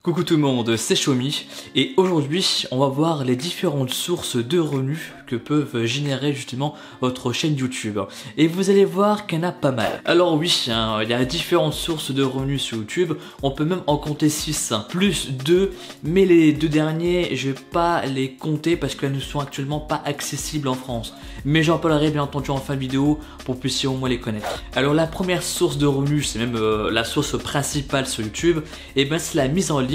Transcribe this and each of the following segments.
Coucou tout le monde, c'est Xiaomi et aujourd'hui on va voir les différentes sources de revenus que peuvent générer justement votre chaîne YouTube. Et vous allez voir qu'il y en a pas mal. Alors oui, il y a différentes sources de revenus sur YouTube, on peut même en compter 6, plus 2, mais les deux derniers je vais pas les compter parce qu'elles ne sont actuellement pas accessibles en France. Mais j'en parlerai bien entendu en fin de vidéo pour que vous puissiez au moins les connaître. Alors la première source de revenus, c'est même la source principale sur YouTube, et ben c'est la mise en ligne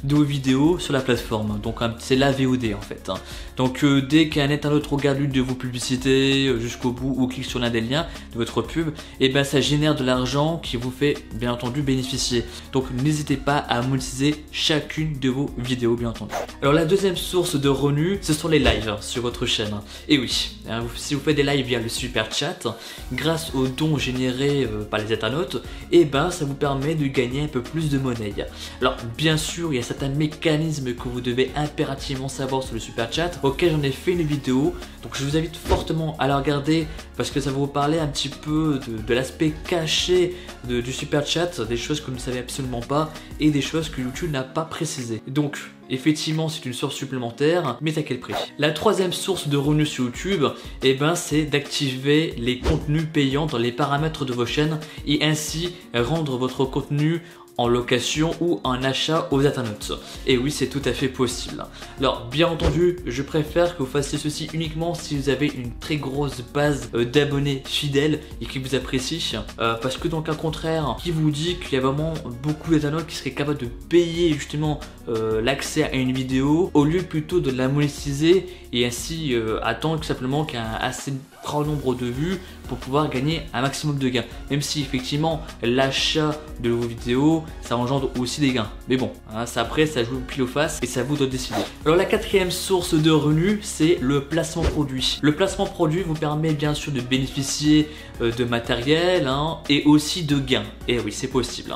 de vos vidéos sur la plateforme. Donc c'est la VOD en fait. Donc dès qu'un internaute regarde l'une de vos publicités jusqu'au bout ou clique sur l'un des liens de votre pub, et ben ça génère de l'argent qui vous fait bien entendu bénéficier. Donc n'hésitez pas à monétiser chacune de vos vidéos bien entendu. Alors la deuxième source de revenus, ce sont les lives sur votre chaîne. Et oui, si vous faites des lives via le super chat, grâce aux dons générés par les internautes, et ben ça vous permet de gagner un peu plus de monnaie. Alors bien sûr, il y a certains mécanismes que vous devez impérativement savoir sur le super chat, auquel j'en ai fait une vidéo, donc je vous invite fortement à la regarder parce que ça va vous parler un petit peu de l'aspect caché du super chat, des choses que vous ne savez absolument pas et des choses que YouTube n'a pas précisées. Donc effectivement c'est une source supplémentaire, mais à quel prix? La troisième source de revenus sur YouTube, et ben c'est d'activer les contenus payants dans les paramètres de vos chaînes et ainsi rendre votre contenu en location ou en achat aux internautes. Et oui, c'est tout à fait possible. Alors bien entendu, je préfère que vous fassiez ceci uniquement si vous avez une très grosse base d'abonnés fidèles et qui vous apprécient, parce que dans le cas contraire, qui vous dit qu'il y a vraiment beaucoup d'internautes qui seraient capables de payer justement l'accès à une vidéo au lieu plutôt de la monétiser et ainsi attendre tout simplement qu'il y ait un assez grand nombre de vues pour pouvoir gagner un maximum de gains, même si effectivement l'achat de vos vidéos ça engendre aussi des gains, mais bon ça après ça joue pile ou face et c'est à vous de décider. Alors la quatrième source de revenus, c'est le placement produit. Le placement produit vous permet bien sûr de bénéficier de matériel et aussi de gains, et oui c'est possible.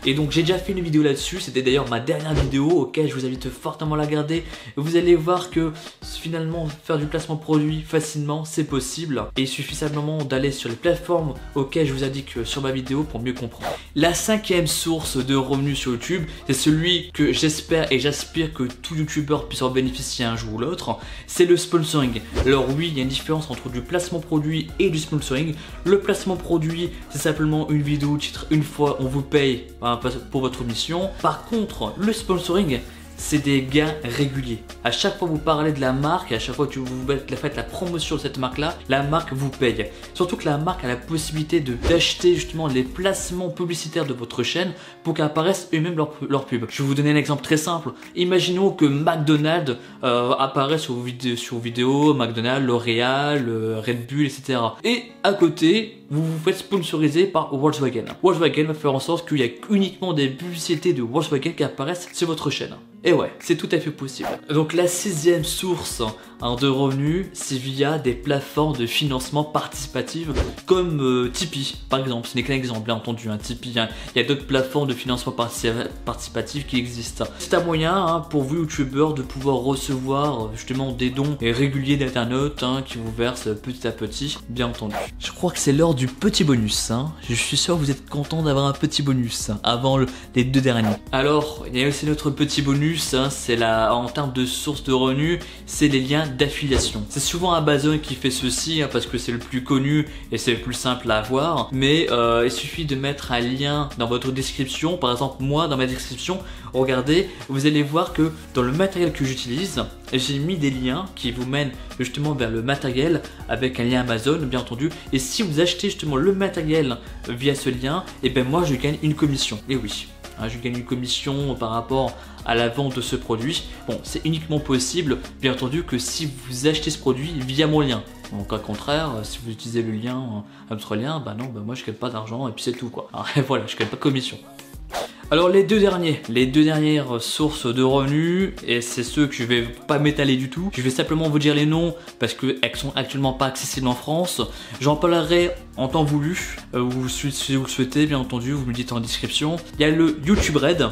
Et donc j'ai déjà fait une vidéo là-dessus, c'était d'ailleurs ma dernière vidéo auquel je vous invite fortement à la regarder. Vous allez voir que finalement faire du placement produit facilement c'est possible et il suffit simplement d'aller sur les plateformes auxquelles je vous indique sur ma vidéo pour mieux comprendre. La cinquième source de revenus sur YouTube, c'est celui que j'espère et j'aspire que tout youtubeur puisse en bénéficier un jour ou l'autre, c'est le sponsoring. Alors oui, il y a une différence entre du placement produit et du sponsoring. Le placement produit, c'est simplement une vidéo titre une fois, on vous paye pour votre mission. Par contre, le sponsoring, c'est des gains réguliers. À chaque fois que vous parlez de la marque et à chaque fois que vous faites la promotion de cette marque là, la marque vous paye. Surtout que la marque a la possibilité d'acheter justement les placements publicitaires de votre chaîne pour qu'apparaissent eux-mêmes leur pub. Je vais vous donner un exemple très simple. Imaginons que McDonald's apparaît sur vos vidéos, McDonald's, L'Oréal, Red Bull, etc. Et à côté, vous vous faites sponsoriser par Volkswagen. Volkswagen va faire en sorte qu'il y a uniquement des publicités de Volkswagen qui apparaissent sur votre chaîne. Et ouais, c'est tout à fait possible. Donc la sixième source de revenus, c'est via des plateformes de financement participatif comme Tipeee par exemple. Ce n'est qu'un exemple bien entendu, Tipeee. Il y a d'autres plateformes de financement participatif qui existent. C'est un moyen pour vous youtubeurs de pouvoir recevoir justement des dons réguliers d'internautes qui vous versent petit à petit, bien entendu. Je crois que c'est l'heure du petit bonus. Je suis sûr que vous êtes content d'avoir un petit bonus avant les deux derniers. Alors, il y a aussi notre petit bonus. C'est en termes de source de revenus, c'est les liens d'affiliation. C'est souvent Amazon qui fait ceci parce que c'est le plus connu et c'est le plus simple à avoir, mais il suffit de mettre un lien dans votre description. Par exemple, moi dans ma description, regardez, vous allez voir que dans le matériel que j'utilise, j'ai mis des liens qui vous mènent justement vers le matériel avec un lien Amazon bien entendu, et si vous achetez justement le matériel via ce lien, et ben moi je gagne une commission. Et oui, je gagne une commission par rapport à la vente de ce produit. Bon, c'est uniquement possible, bien entendu, que si vous achetez ce produit via mon lien. En cas contraire, si vous utilisez le lien, un autre lien, bah non, moi je gagne pas d'argent et puis c'est tout quoi. Alors, voilà, je gagne pas de commission. Alors les deux dernières sources de revenus, et c'est ceux que je vais pas m'étaler du tout, je vais simplement vous dire les noms parce qu'elles sont actuellement pas accessibles en France. J'en parlerai en temps voulu, si vous le souhaitez bien entendu, vous me le dites en description. Il y a le YouTube Red,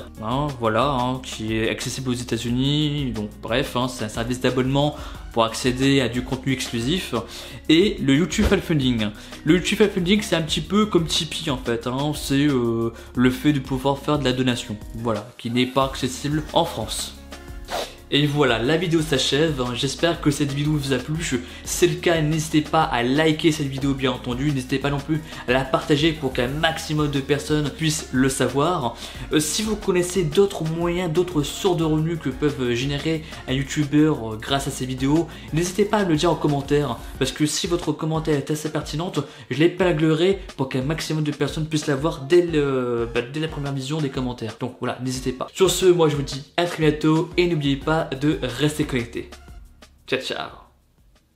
voilà, qui est accessible aux États-Unis, donc bref, c'est un service d'abonnement pour accéder à du contenu exclusif, et le YouTube Crowdfunding. Le YouTube Crowdfunding, c'est un petit peu comme Tipeee en fait, hein. C'est le fait de pouvoir faire de la donation, voilà, qui n'est pas accessible en France. Et voilà, la vidéo s'achève, j'espère que cette vidéo vous a plu, si c'est le cas, n'hésitez pas à liker cette vidéo bien entendu, n'hésitez pas non plus à la partager pour qu'un maximum de personnes puissent le savoir. Si vous connaissez d'autres moyens, d'autres sources de revenus que peuvent générer un youtubeur grâce à ces vidéos, n'hésitez pas à me le dire en commentaire, parce que si votre commentaire est assez pertinente, je l'épinglerai pour qu'un maximum de personnes puissent l'avoir dès la première vision des commentaires. Donc voilà, n'hésitez pas. Sur ce, moi je vous dis à très bientôt et n'oubliez pas de rester connecté. Ciao ciao.